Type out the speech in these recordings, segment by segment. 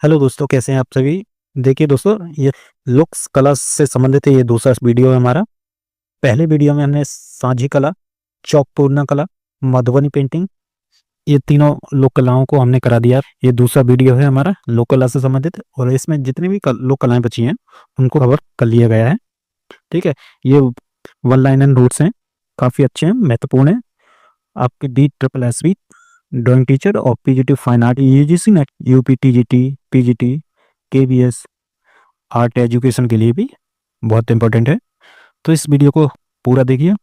Hello दोस्तों, कैसे हैं आप सभी। देखिए दोस्तों, ये लुक्स कला से संबंधित है। ये दूसरा वीडियो है हमारा। पहले वीडियो में हमने सांझी कला, चौक पूर्णा कला, मधुबनी पेंटिंग, ये तीनों लोक कलाओं को हमने करा दिया। ये दूसरा वीडियो है हमारा लोक कला से संबंधित, और इसमें जितनी भी लोक कलाएं बची हैं उनको कवर कर लिया गया है। ठीक है। ये वन लाइन एंड रूट्स हैं, काफ़ी अच्छे हैं, महत्वपूर्ण है। आपके DSSB ड्राइंग टीचर और PGT fine art, UGC net, UP TGT, PGT, KBS art education के लिए भी बहुत इंपॉर्टेंट है। तो इस वीडियो को पूरा देखिए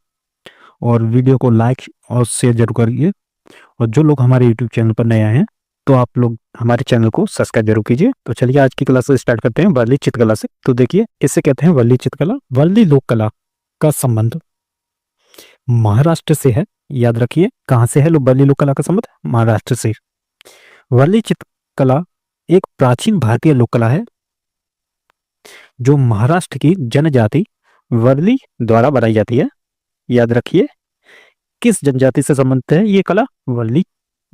और वीडियो को लाइक और शेयर जरूर करिए। और जो लोग हमारे यूट्यूब चैनल पर नए आए हैं तो आप लोग हमारे चैनल को सब्सक्राइब जरूर कीजिए। तो चलिए आज की क्लास स्टार्ट करते हैं वर्ली चित्रकला से। तो देखिए, इसे कहते हैं वर्ली चित्रकला। वर्ली लोक कला का संबंध महाराष्ट्र से है। याद रखिए, कहाँ से है वर्ली लोक कला का संबंध? महाराष्ट्र से। वर्ली चित्रकला एक प्राचीन भारतीय लोक कला है जो महाराष्ट्र की जनजाति वर्ली द्वारा बनाई जाती है। याद रखिए, किस जनजाति से संबंधित है ये कला? वर्ली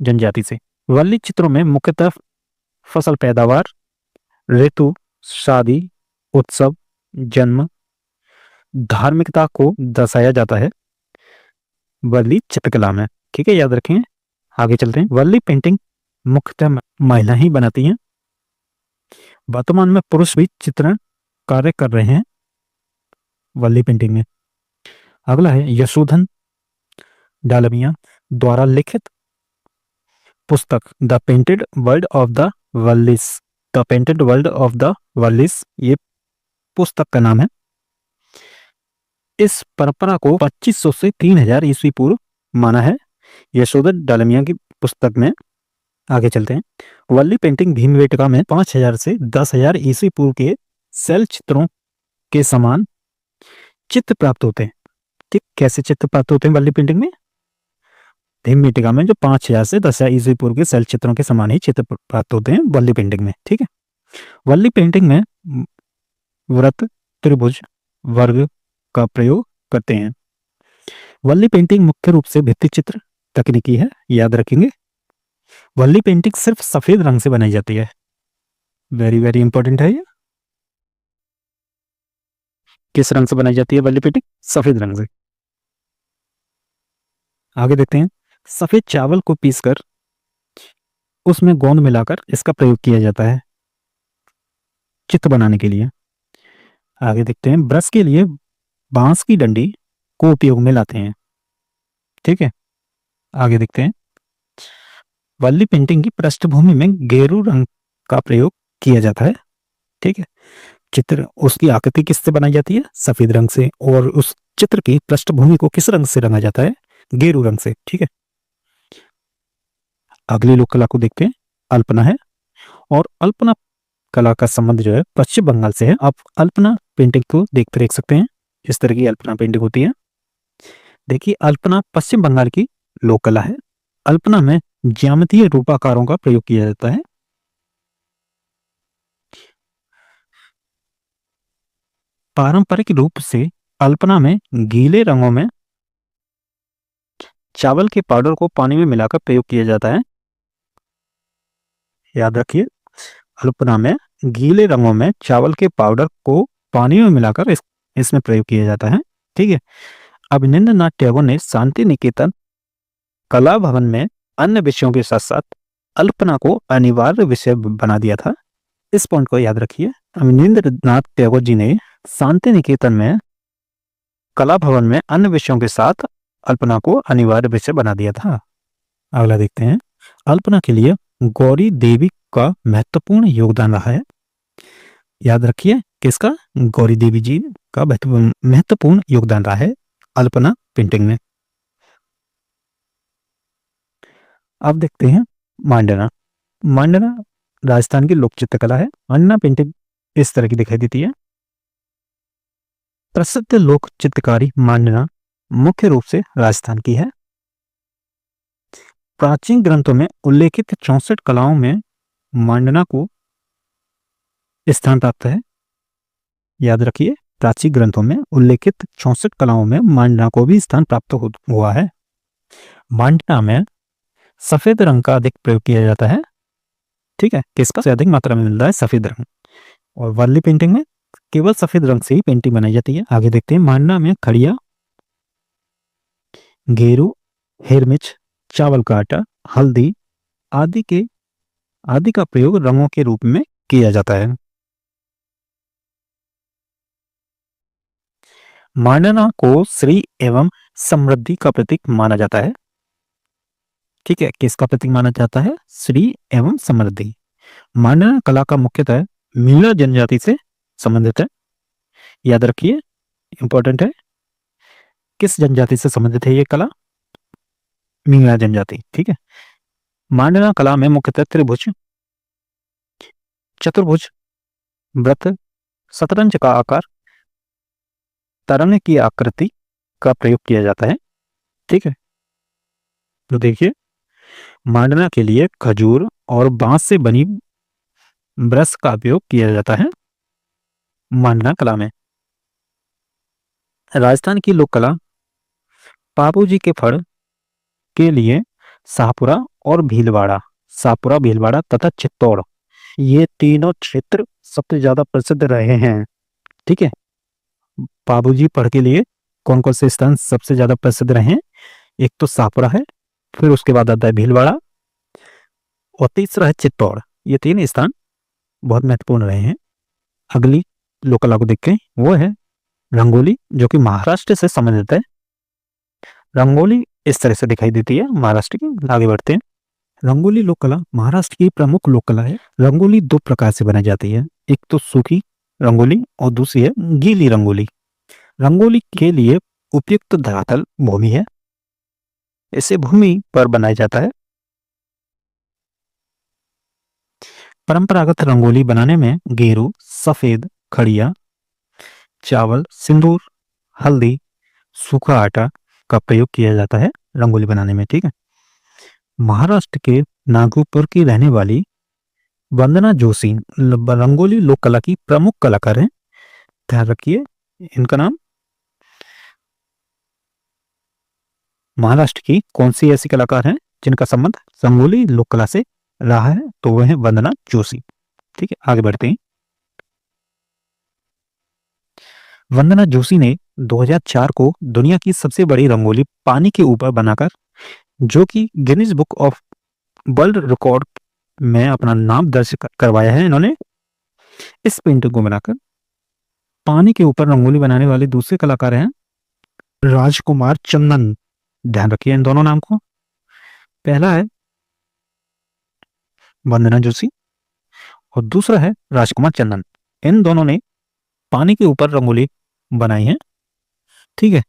जनजाति से। वर्ली चित्रों में मुख्यतः फसल पैदावार, ऋतु, शादी, उत्सव, जन्म, धार्मिकता को दर्शाया जाता है वर्ली चित्रकला में। ठीक है, याद रखें। आगे चलते हैं। वर्ली पेंटिंग मुख्यतः महिला ही बनाती हैं। वर्तमान में पुरुष भी चित्रण कार्य कर रहे हैं वर्ली पेंटिंग में। अगला है यशोधन डालमिया द्वारा लिखित पुस्तक the painted world of the Warlis. The painted world of the Warlis, ये पुस्तक का नाम है। इस परंपरा को 2500 से 3000 ईस्वी पूर्व माना है यशोधन डालमिया की पुस्तक में। आगे चलते हैं। वर्ली पेंटिंग भीमबेटका में 5000 से 10,000 ईस्वी पूर्व के शैल चित्रों के समान चित्र प्राप्त होते हैं। ठीक, कैसे चित्र प्राप्त होते हैं वर्ली पेंटिंग में? भीमबेटका में जो 5000 से 10,000 ईस्वी पूर्व के शैल चित्रों के समान ही चित्र प्राप्त होते हैं वर्ली पेंटिंग में। ठीक है। वर्ली पेंटिंग में वृत्त, त्रिभुज, वर्ग का प्रयोग करते हैं। वर्ली पेंटिंग मुख्य रूप से भित्ति चित्र तकनीकी है। याद रखेंगे, वर्ली पेंटिंग सिर्फ सफेद रंग से बनाई जाती है। वेरी वेरी इंपॉर्टेंट है ये। किस रंग से बनाई जाती है वर्ली पेंटिंग? सफेद रंग से। आगे देखते हैं। सफेद चावल को पीसकर उसमें गोंद मिलाकर इसका प्रयोग किया जाता है चित्र बनाने के लिए। आगे देखते हैं। ब्रश के लिए बांस की डंडी को उपयोग में लाते हैं। ठीक है। आगे देखते हैं। वर्ली पेंटिंग की पृष्ठभूमि में गेरू रंग का प्रयोग किया जाता है। ठीक है। चित्र, उसकी आकृति किससे बनाई जाती है? सफेद रंग से। और उस चित्र की पृष्ठभूमि को किस रंग से रंगा जाता है? गेरू रंग से। ठीक है। अगली लोक कला को देखते हैं। अल्पना है, और अल्पना कला का संबंध जो है पश्चिम बंगाल से है। आप अल्पना पेंटिंग को देख सकते हैं। इस तरह की अल्पना पेंटिंग होती है। देखिए, अल्पना पश्चिम बंगाल की लोक कला है। अल्पना में ज्यामितीय रूपाकारों का प्रयोग किया जाता है। पारंपरिक रूप से अल्पना में गीले रंगों में चावल के पाउडर को पानी में मिलाकर प्रयोग किया जाता है। याद रखिए, अल्पना में गीले रंगों में चावल के पाउडर को पानी में मिलाकर इसमें प्रयोग किया जाता है। ठीक है। अभिनेन्द्रनाथ टैगोर ने शांति निकेतन कला भवन में अन्य विषयों के साथ साथ अल्पना को अनिवार्य विषय बना दिया था। इस पॉइंट को याद रखिए। अभिनेन्द्रनाथ टैगोर जी ने शांति निकेतन में कला भवन में अन्य विषयों के साथ अल्पना को अनिवार्य विषय बना दिया था। अगला देखते हैं। अल्पना के लिए गौरी देवी का महत्वपूर्ण योगदान रहा है। याद रखिए, किसका? गौरी देवी जी का महत्वपूर्ण योगदान रहा है अल्पना पेंटिंग में। अब देखते हैं मांडना। मांडना राजस्थान की लोक चित्रकला है। मांडना पेंटिंग इस तरह की दिखाई देती है। प्रसिद्ध लोक चित्रकारी मांडना मुख्य रूप से राजस्थान की है। प्राचीन ग्रंथों में उल्लेखित 64 कलाओं में मांडना को स्थान प्राप्त है। याद रखिए, प्राचीन ग्रंथों में उल्लेखित 64 कलाओं में मांडना को भी स्थान प्राप्त हुआ है। मांडना में सफेद रंग का अधिक प्रयोग किया जाता है। ठीक है, किसका से अधिक मात्रा में मिल रहा है सफेद रंग। और वर्ली पेंटिंग में केवल सफेद रंग से ही पेंटिंग बनाई जाती है। आगे देखते हैं, मांडना में खड़िया, गेरू, हेर मिर्च, चावल का आटा, हल्दी आदि का प्रयोग रंगों के रूप में किया जाता है। मांडना को श्री एवं समृद्धि का प्रतीक माना जाता है। ठीक है, किसका प्रतीक माना जाता है? श्री एवं समृद्धि। मांडना कला का मुख्यतः मीणा जनजाति से संबंधित है। याद रखिए, इंपॉर्टेंट है। किस जनजाति से संबंधित है ये कला? मीणा जनजाति। ठीक है, मांडना कला में मुख्यतः त्रिभुज, चतुर्भुज, वृत्त, शतरंज का आकार, तरंग की आकृति का प्रयोग किया जाता है। ठीक है, तो देखिए, मांडना के लिए खजूर और बांस से बनी ब्रश का उपयोग किया जाता है। मांडना कला में राजस्थान की लोक कला पापूजी के फड़ के लिए शाहपुरा और भीलवाड़ा, शाहपुरा, भीलवाड़ा तथा चित्तौड़, ये तीनों क्षेत्र सबसे ज्यादा प्रसिद्ध रहे हैं। ठीक है, पापूजी फड़ के लिए कौन कौन से स्थान सबसे ज्यादा प्रसिद्ध रहे हैं? एक तो शाहपुरा है, फिर उसके बाद आता है भीलवाड़ा और तीसरा है चित्तौड़। ये तीन स्थान बहुत महत्वपूर्ण रहे हैं। अगली लोक कला को देखते हैं, वो है रंगोली, जो कि महाराष्ट्र से संबंधित है। रंगोली इस तरह से दिखाई देती है महाराष्ट्र की। आगे बढ़ते हैं। रंगोली लोक कला महाराष्ट्र की प्रमुख लोक कला है। रंगोली दो प्रकार से बनाई जाती है, एक तो सूखी रंगोली और दूसरी है गीली रंगोली। रंगोली के लिए उपयुक्त धरातल भूमि है, इसे भूमि पर बनाया जाता है। परंपरागत रंगोली बनाने में गेरू, सफेद खड़िया, चावल, सिंदूर, हल्दी, सूखा आटा का प्रयोग किया जाता है रंगोली बनाने में। ठीक है, महाराष्ट्र के नागपुर की रहने वाली वंदना जोशी रंगोली लोक कला की प्रमुख कलाकार हैं। ध्यान रखिए इनका नाम। महाराष्ट्र की कौन सी ऐसी कलाकार हैं जिनका संबंध रंगोली लोक कला से रहा है? तो वह है वंदना जोशी। ठीक है, आगे बढ़ते हैं। वंदना जोशी ने 2004 को दुनिया की सबसे बड़ी रंगोली पानी के ऊपर बनाकर, जो कि Guinness book of world record में अपना नाम दर्ज करवाया है इन्होंने। इस पेंटिंग को बनाकर पानी के ऊपर रंगोली बनाने वाले दूसरे कलाकार हैं राजकुमार चंदन। ध्यान रखिए इन दोनों नाम को। पहला है वंदना जोशी और दूसरा है राजकुमार चंदन। इन दोनों ने पानी के ऊपर रंगोली बनाई है। ठीक है,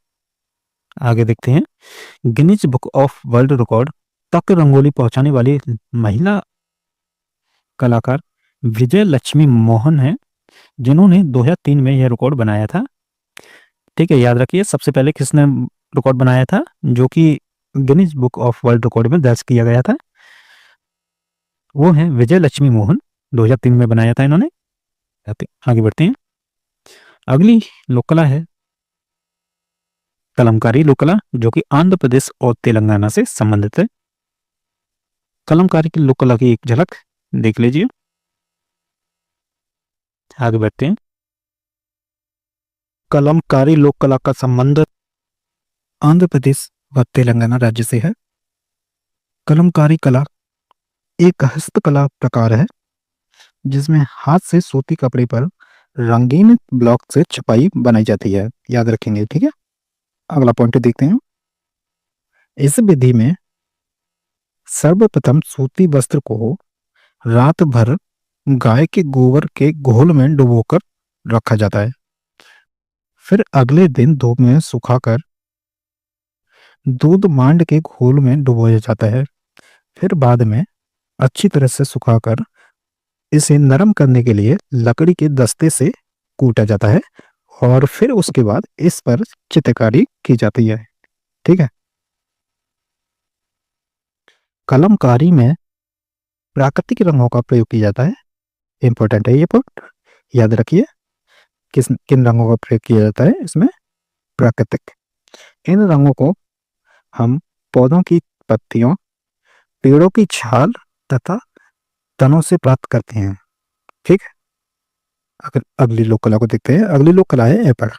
आगे देखते हैं। Guinness book of world record तक रंगोली पहुंचाने वाली महिला कलाकार विजय लक्ष्मी मोहन है, जिन्होंने 2003 में यह रिकॉर्ड बनाया था। ठीक है, याद रखिए सबसे पहले किसने रिकॉर्ड बनाया था जो कि Guinness book of world record में दर्ज किया गया था? वो है विजय लक्ष्मी मोहन। 2003 में बनाया था इन्होंने। आगे बढ़ते हैं। अगली लोक कला है कलमकारी लोक कला, जो कि आंध्र प्रदेश और तेलंगाना से संबंधित है। कलमकारी की लोक कला की एक झलक देख लीजिए। आगे बढ़ते हैं। कलमकारी लोक कला का संबंध आंध्र प्रदेश व तेलंगाना राज्य से है। कलमकारी कला एक हस्तकला प्रकार है जिसमें हाथ से सूती कपड़े पर रंगीन ब्लॉक से छपाई बनाई जाती है। याद रखेंगे, ठीक है। अगला पॉइंट देखते हैं। इस विधि में सर्वप्रथम सूती वस्त्र को रात भर गाय के गोबर के घोल में डुबोकर रखा जाता है। फिर अगले दिन धूप में सुखाकर दूध मांड के घोल में डुबोया जाता है। फिर बाद में अच्छी तरह से सुखाकर इसे नरम करने के लिए लकड़ी के दस्ते से कूटा जाता है और फिर उसके बाद इस पर चित्रकारी की जाती है। ठीक है। कलमकारी में प्राकृतिक रंगों का प्रयोग किया जाता है। इंपॉर्टेंट है ये पॉइंट, याद रखिए। किन रंगों का प्रयोग किया जाता है इसमें? प्राकृतिक। इन रंगों को हम पौधों की पत्तियों, पेड़ों की छाल तथा तनों से प्राप्त करते हैं। ठीक है, अगर अगली लोक कला को देखते हैं, अगली लोक कला है एपड़,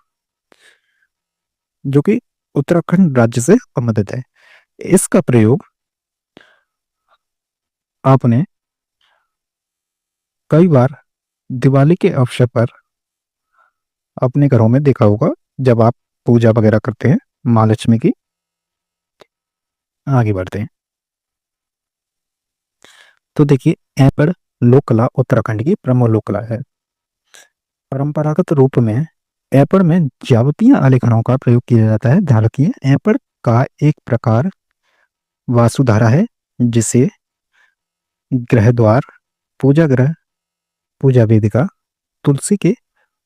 जो कि उत्तराखंड राज्य से संबंधित है। इसका प्रयोग आपने कई बार दिवाली के अवसर पर अपने घरों में देखा होगा, जब आप पूजा वगैरह करते हैं माँ लक्ष्मी की। आगे बढ़ते हैं तो देखिए, एपड़ लोक कला उत्तराखंड की प्रमुख लोक कला है। परंपरागत रूप में एपड़ में जावतीय आलेखनों का प्रयोग किया जाता है। ध्यान रखिए, एपड़ का एक प्रकार वासुधारा है, जिसे गृह द्वार, पूजा गृह, पूजा वेदिका, तुलसी के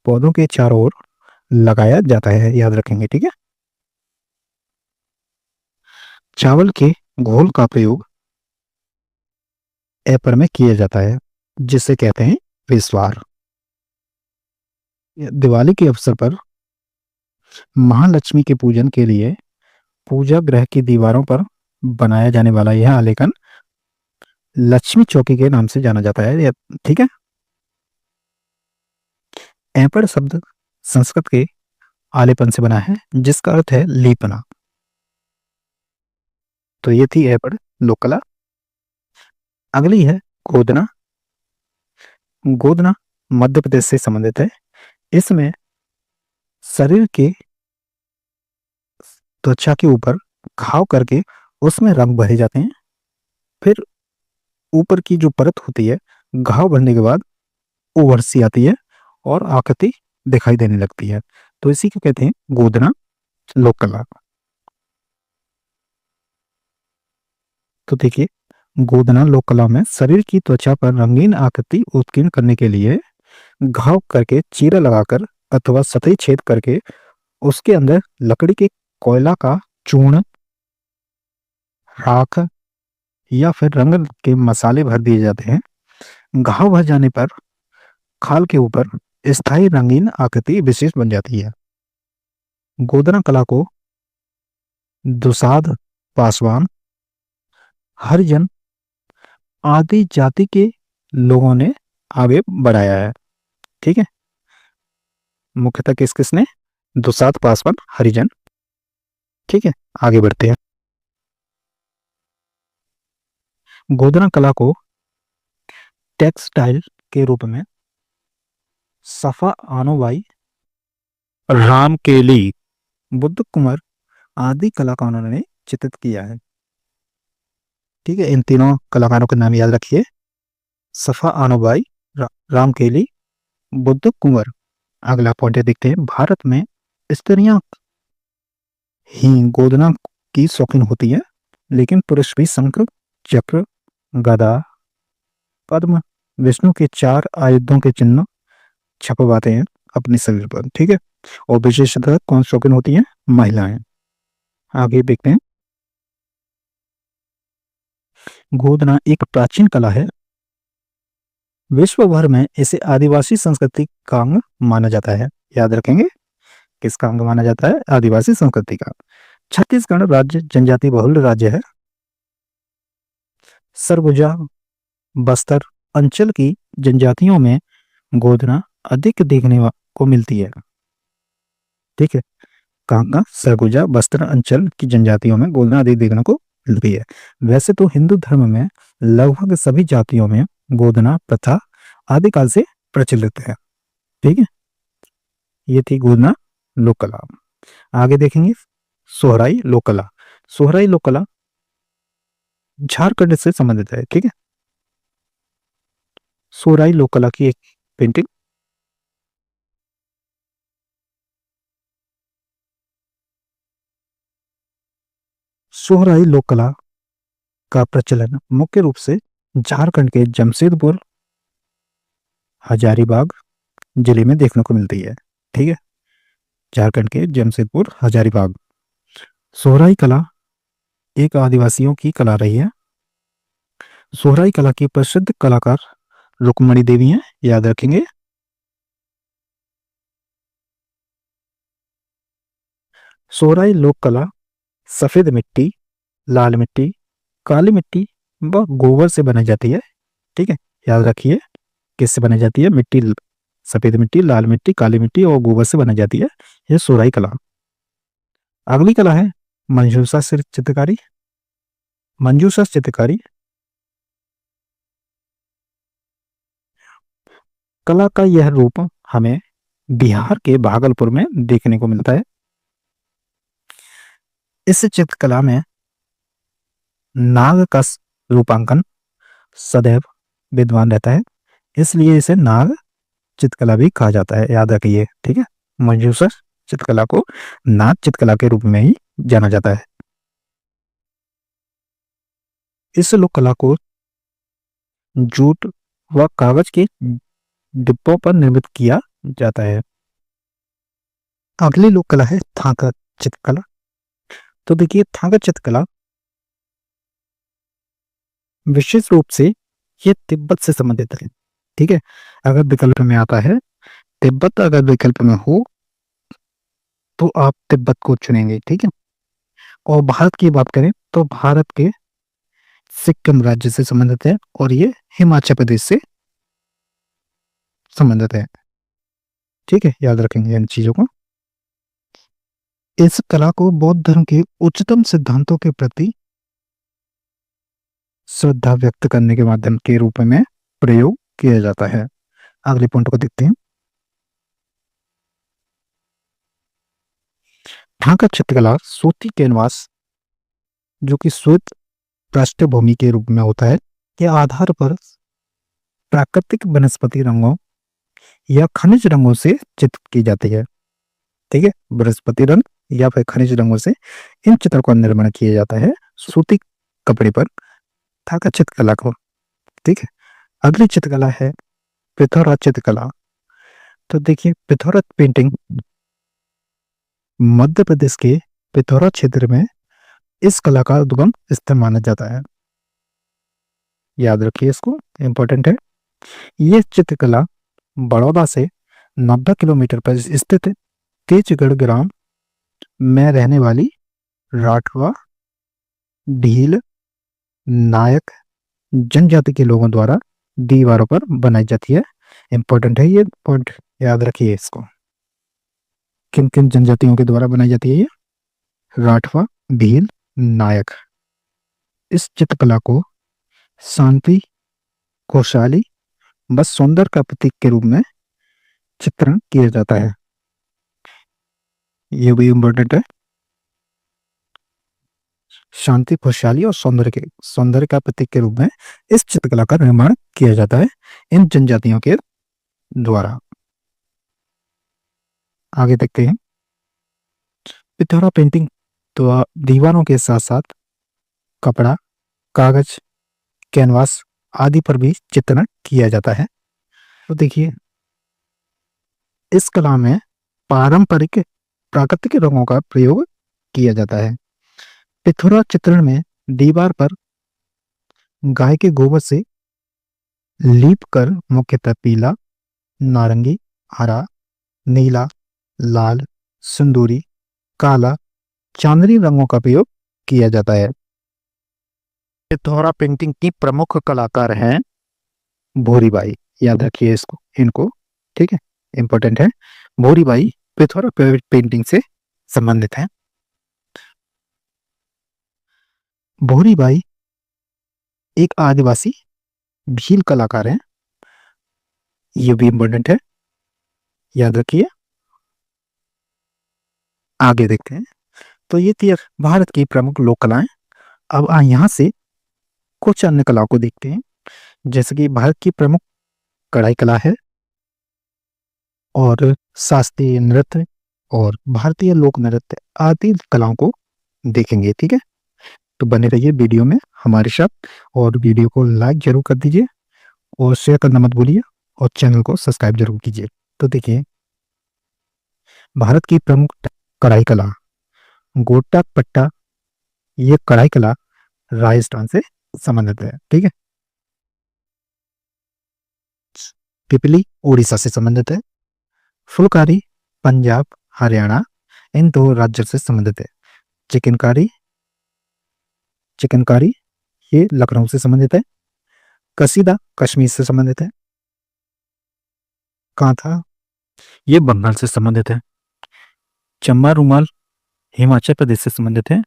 पौधों के चारों ओर लगाया जाता है, याद रखेंगे। ठीक है, चावल के घोल का प्रयोग एपर में किया जाता है, जिसे कहते हैं विस्वार। दिवाली के अवसर पर महालक्ष्मी के पूजन के लिए पूजा गृह की दीवारों पर बनाया जाने वाला यह आलेखन लक्ष्मी चौकी के नाम से जाना जाता है। ठीक है, एपड़ शब्द संस्कृत के आलेपन से बना है, जिसका अर्थ है लीपना। तो ये थी एपड़ लोक कला। अगली है गोदना। गोदना मध्य प्रदेश से संबंधित है। इसमें शरीर के त्वचा के ऊपर घाव करके उसमें रंग भरे जाते हैं। फिर ऊपर की जो परत होती है, घाव भरने के बाद ओवर सी आती है और आकृति दिखाई देने लगती है। तो इसी को कहते हैं गोदना लोक कला। तो देखिए, गोदना लोक कला में शरीर की त्वचा पर रंगीन आकृति उत्कीर्ण करने के लिए घाव करके, चीरा लगाकर अथवा सतही छेद करके उसके अंदर लकड़ी के कोयला का चूर्ण, राख या फिर रंग के मसाले भर दिए जाते हैं। घाव भर जाने पर खाल के ऊपर स्थायी रंगीन आकृति विशेष बन जाती है। गोदना कला को दुसाध, पासवान, हरिजन आदि जाति के लोगों ने आगे बढ़ाया है। ठीक है, मुख्यतः किस किसने? दुसाध, पासवान, हरिजन। ठीक है, आगे बढ़ते हैं। गोदना कला को टेक्सटाइल के रूप में सफा आनोबाई, रामकेली, बुद्ध कुमार आदि कलाकारों ने चित्रित किया है। ठीक है, इन तीनों कलाकारों के नाम याद रखिए, सफा आनोबाई, रामकेली, बुद्ध कुंवर। अगला पॉइंट देखते हैं, भारत में स्त्रियां ही गोदना की शौकीन होती है, लेकिन पुरुष भी शंख, चक्र, गदा, पद्म, विष्णु के 4 आयुधों के चिन्ह छपवाते हैं अपने शरीर पर। ठीक है, और विशेषतः कौन शौकीन होती है? महिलाएं। आगे देखते हैं, गोदना एक प्राचीन कला है। विश्व भर में इसे आदिवासी संस्कृति का अंग माना जाता है। याद रखेंगे, किसका अंग माना जाता है? आदिवासी संस्कृति का। छत्तीसगढ़ राज्य जनजाति बहुल राज्य है। सरगुजा, बस्तर अंचल की जनजातियों में गोदना अधिक देखने को मिलती है। ठीक है, कहाँ का? सरगुजा, बस्तर अंचल की जनजातियों में गोदना अधिक देखने को मिलती है। वैसे तो हिंदू धर्म में लगभग सभी जातियों में गोदना प्रथा आदिकाल से प्रचलित है। ठीक है, ये थी गोदना लोक कला। आगे देखेंगे सोहराई लोक कला। सोहराई लोक कला झारखंड से संबंधित है। ठीक है, सोहराई लोक कला की एक पेंटिंग। सोहराई लोक कला का प्रचलन मुख्य रूप से झारखंड के जमशेदपुर, हजारीबाग जिले में देखने को मिलती है। ठीक है, झारखंड के जमशेदपुर, हजारीबाग। सोहराई कला एक आदिवासियों की कला रही है। सोहराई कला की प्रसिद्ध कलाकार रुक्मणी देवी हैं, याद रखेंगे। सोहराई लोक कला सफेद मिट्टी, लाल मिट्टी, काली मिट्टी व गोबर से बनाई जाती है। ठीक है, याद रखिए किससे बनाई जाती है, मिट्टी, सफेद मिट्टी, लाल मिट्टी, काली मिट्टी और गोबर से बनाई जाती है ये सोराई कला। अगली कला है मंजूषा से चित्रकारी। मंजूषा चित्रकारी कला का यह रूप हमें बिहार के भागलपुर में देखने को मिलता है। इस चित्रकला में नाग का रूपांकन सदैव विद्वान रहता है, इसलिए इसे नाग चित्रकला भी कहा जाता है, याद रखिए, ठीक है। मंजूषा चित्रकला को नाग चित्रकला के रूप में ही जाना जाता है। इस लोक कला को जूट व कागज के डिब्बों पर निर्मित किया जाता है। अगली लोक कला है थांका चित्रकला। तो देखिए थांका चित्रकला विशेष रूप से ये तिब्बत से संबंधित है, ठीक है। अगर विकल्प में आता है तिब्बत, अगर विकल्प में हो तो आप तिब्बत को चुनेंगे, ठीक है। और भारत की बात करें तो भारत के सिक्किम राज्य से संबंधित है और ये हिमाचल प्रदेश से संबंधित है, ठीक है। याद रखेंगे इन चीजों को। इस कला को बौद्ध धर्म के उच्चतम सिद्धांतों के प्रति श्रद्धा व्यक्त करने के माध्यम के रूप में प्रयोग किया जाता है। अगले पॉइंट को देखते हैं। ढाका चित्रकला सूती कैनवास जो कि श्वेत पृष्ठभूमि के रूप में होता है के आधार पर प्राकृतिक वनस्पति रंगों या खनिज रंगों से चित्र की जाती है, ठीक है। वनस्पति रंग या फिर खनिज रंगों से इन चित्रों का निर्माण किया जाता है सूती कपड़े पर ढाका चित्रकला को, ठीक है। अगली चित्रकला है पिथौरा चित्रकला। तो देखिए पिथौरा पेंटिंग मध्य प्रदेश के पिथौरा क्षेत्र में इस कला का उद्गम स्थल माना जाता है, याद रखिए इसको, इंपॉर्टेंट है। यह चित्रकला बड़ौदा से 90 किलोमीटर पर स्थित तेजगढ़ ग्राम में रहने वाली राठवा, ढील, नायक जनजाति के लोगों द्वारा दीवारों पर बनाई जाती है। इंपॉर्टेंट है ये पॉइंट, याद रखिए इसको। किन किन जनजातियों के द्वारा बनाई जाती है ये? राठवा, भील, नायक। इस चित्रकला को शांति, खुशहाली, बस सौंदर्य का प्रतीक के रूप में चित्रण किया जाता है, ये भी इंपॉर्टेंट है। शांति, खुशहाली और सौंदर्य का प्रतीक के रूप में इस चित्रकला का निर्माण किया जाता है इन जनजातियों के द्वारा। आगे देखते हैं पिथौरा पेंटिंग। तो दीवारों के साथ साथ कपड़ा, कागज, कैनवास आदि पर भी चित्रण किया जाता है। तो देखिए इस कला में पारंपरिक प्राकृतिक रंगों का प्रयोग किया जाता है। पिथौरा चित्रण में दीवार पर गाय के गोबर से लीप कर मुख्यतः पीला, नारंगी, हरा, नीला, लाल, सिंदूरी, काला, चांदनी रंगों का प्रयोग किया जाता है। पिथौरा पेंटिंग की प्रमुख कलाकार हैं भूरीबाई, याद रखिए इसको, इनको, ठीक है, इंपॉर्टेंट है। भूरीबाई पिथौरा पेंटिंग से संबंधित है। भूरीबाई एक आदिवासी भील कलाकार हैं, ये भी इंपॉर्टेंट है, याद रखिए। आगे देखते हैं। तो ये थी भारत की प्रमुख लोक कलाएं। अब यहां से कुछ अन्य कलाओं को देखते हैं, जैसे कि भारत की प्रमुख कढ़ाई कला है और शास्त्रीय नृत्य और भारतीय लोक नृत्य आदि कलाओं को देखेंगे, ठीक है। तो बने रहिए वीडियो में हमारे साथ और वीडियो को लाइक जरूर कर दीजिए और शेयर करना मत भूलिए और चैनल को सब्सक्राइब जरूर कीजिए। तो देखिए भारत की प्रमुख कढ़ाई कला गोटा पट्टा, ये कढ़ाई कला राजस्थान से संबंधित है, ठीक है। पिपली उड़ीसा से संबंधित है। फुलकारी पंजाब, हरियाणा इन दो राज्यों से संबंधित है। चिकनकारी ये लखनऊ से संबंधित है। कसीदा कश्मीर से संबंधित है। कांथा ये बंगाल से संबंधित है। चंबा रुमाल हिमाचल प्रदेश से संबंधित है।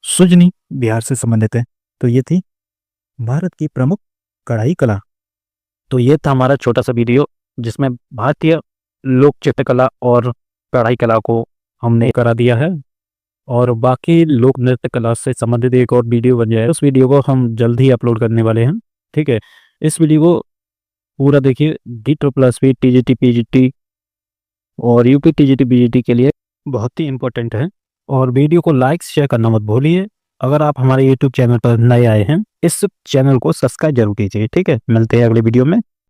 सुजनी बिहार से संबंधित है। तो ये थी भारत की प्रमुख कढ़ाई कला। तो ये था हमारा छोटा सा वीडियो जिसमें भारतीय लोक चित्रकला और कढ़ाई कला को हमने करा दिया है, और बाकी लोक नृत्य कला से संबंधित एक और वीडियो बन जाए, उस वीडियो को हम जल्द ही अपलोड करने वाले हैं। ठीक है, इस वीडियो को पूरा देखिए। D++ TGT PGT और यूपी TGT PGT के लिए बहुत ही इंपॉर्टेंट है। और वीडियो को लाइक शेयर करना मत भूलिए। अगर आप हमारे यूट्यूब चैनल पर नए आए हैं, इस चैनल को सब्सक्राइब जरूर कीजिए। ठीक है, मिलते हैं अगले वीडियो में।